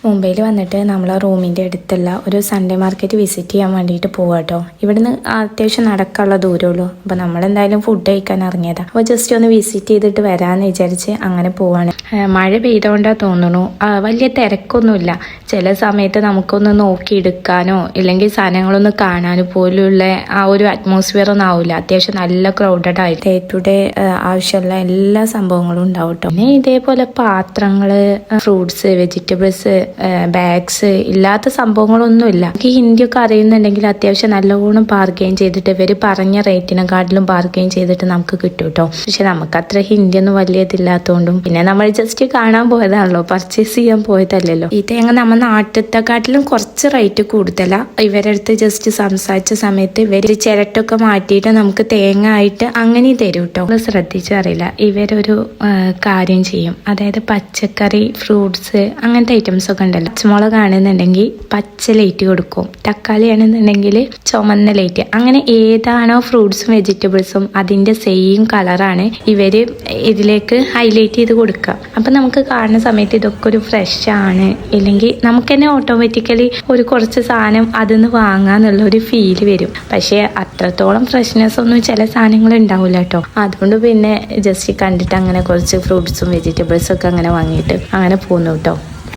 മുംബൈയിൽ വന്നിട്ട് നമ്മൾ റൂമിൻ്റെ അടുത്തുള്ള ഒരു സൺഡേ മാർക്കറ്റ് വിസിറ്റ് ചെയ്യാൻ വേണ്ടിയിട്ട് പോവാം കേട്ടോ. ഇവിടുന്ന് അത്യാവശ്യം നടക്കാനുള്ള ദൂരമുള്ളൂ. അപ്പോൾ നമ്മളെന്തായാലും ഫുഡ് കഴിക്കാൻ ഇറങ്ങിയതാണ്. അപ്പോൾ ജസ്റ്റ് ഒന്ന് വിസിറ്റ് ചെയ്തിട്ട് വരാമെന്ന് വിചാരിച്ച് അങ്ങനെ പോവാണ്. മഴ പെയ്തുകൊണ്ടാണ് തോന്നുന്നു, വലിയ തിരക്കൊന്നുമില്ല. ചില സമയത്ത് നമുക്കൊന്ന് നോക്കിയെടുക്കാനോ ഇല്ലെങ്കിൽ സാധനങ്ങളൊന്ന് കാണാനോ പോലുള്ള ആ ഒരു അറ്റ്മോസ്ഫിയർ ഒന്നും ആവില്ല. അത്യാവശ്യം നല്ല ക്രൗഡഡ് ആയിട്ട് ഡേ ടു ഡേ ആവശ്യമുള്ള എല്ലാ സംഭവങ്ങളും ഉണ്ടാവും കേട്ടോ. പിന്നെ ഇതേപോലെ പാത്രങ്ങൾ, ഫ്രൂട്ട്സ്, വെജിറ്റബിൾസ്, ബാഗ്സ് ഇല്ലാത്ത സംഭവങ്ങളൊന്നുമില്ല. എനിക്ക് ഹിന്ദിയൊക്കെ അറിയുന്നുണ്ടെങ്കിൽ അത്യാവശ്യം നല്ലോണം ബാർഗെയിൻ ചെയ്തിട്ട് ഇവർ പറഞ്ഞ റേറ്റിനെക്കാട്ടിലും ബാർഗെയിൻ ചെയ്തിട്ട് നമുക്ക് കിട്ടും കേട്ടോ. പക്ഷെ നമുക്ക് അത്ര ഹിന്ദിയൊന്നും വലിയ ഇതില്ലാത്തതുകൊണ്ടും പിന്നെ നമ്മൾ ജസ്റ്റ് കാണാൻ പോയതാണല്ലോ, പർച്ചേസ് ചെയ്യാൻ പോയതല്ലല്ലോ. ഈ തേങ്ങ നമ്മൾ നാട്ടിലത്തെക്കാട്ടിലും കുറച്ച് റേറ്റ് കൂടുതലാണ്. ഇവരടുത്ത് ജസ്റ്റ് സംസാരിച്ച സമയത്ത് ഇവർ ചിരട്ടൊക്കെ മാറ്റിയിട്ട് നമുക്ക് തേങ്ങ ആയിട്ട് അങ്ങനെ തരും കേട്ടോ. ശ്രദ്ധിച്ചറിയില്ല, ഇവരൊരു കാര്യം ചെയ്യും. അതായത് പച്ചക്കറി, ഫ്രൂട്ട്സ് അങ്ങനത്തെ ഐറ്റംസ് ഒക്കെ ഉണ്ടല്ലോ. പച്ചമുളക് ആണെന്നുണ്ടെങ്കിൽ പച്ച ലൈറ്റ് കൊടുക്കും, തക്കാളി ആണെന്നുണ്ടെങ്കിൽ ചുമന്ന ലൈറ്റ്. അങ്ങനെ ഏതാണോ ഫ്രൂട്ട്സും വെജിറ്റബിൾസും അതിന്റെ സെയിം കളറാണ് ഇവര് ഇതിലേക്ക് ഹൈലൈറ്റ് ചെയ്ത് കൊടുക്കുക. അപ്പൊ നമുക്ക് കാണുന്ന സമയത്ത് ഇതൊക്കെ ഒരു ഫ്രഷ് ആണ്, ഇല്ലെങ്കിൽ നമുക്ക് തന്നെ ഓട്ടോമാറ്റിക്കലി ഒരു കുറച്ച് സാധനം അതിന്ന് വാങ്ങാന്നുള്ള ഒരു ഫീല് വരും. പക്ഷെ അത്രത്തോളം ഫ്രഷ്നെസ് ഒന്നും ചില സാധനങ്ങൾ ഉണ്ടാവില്ല കേട്ടോ. അതുകൊണ്ട് പിന്നെ ജസ്റ്റ് കണ്ടിട്ട് അങ്ങനെ കുറച്ച് ഫ്രൂട്ട്സും വെജിറ്റബിൾസും ഒക്കെ അങ്ങനെ വാങ്ങിയിട്ട് അങ്ങനെ പോന്നു കേട്ടോ.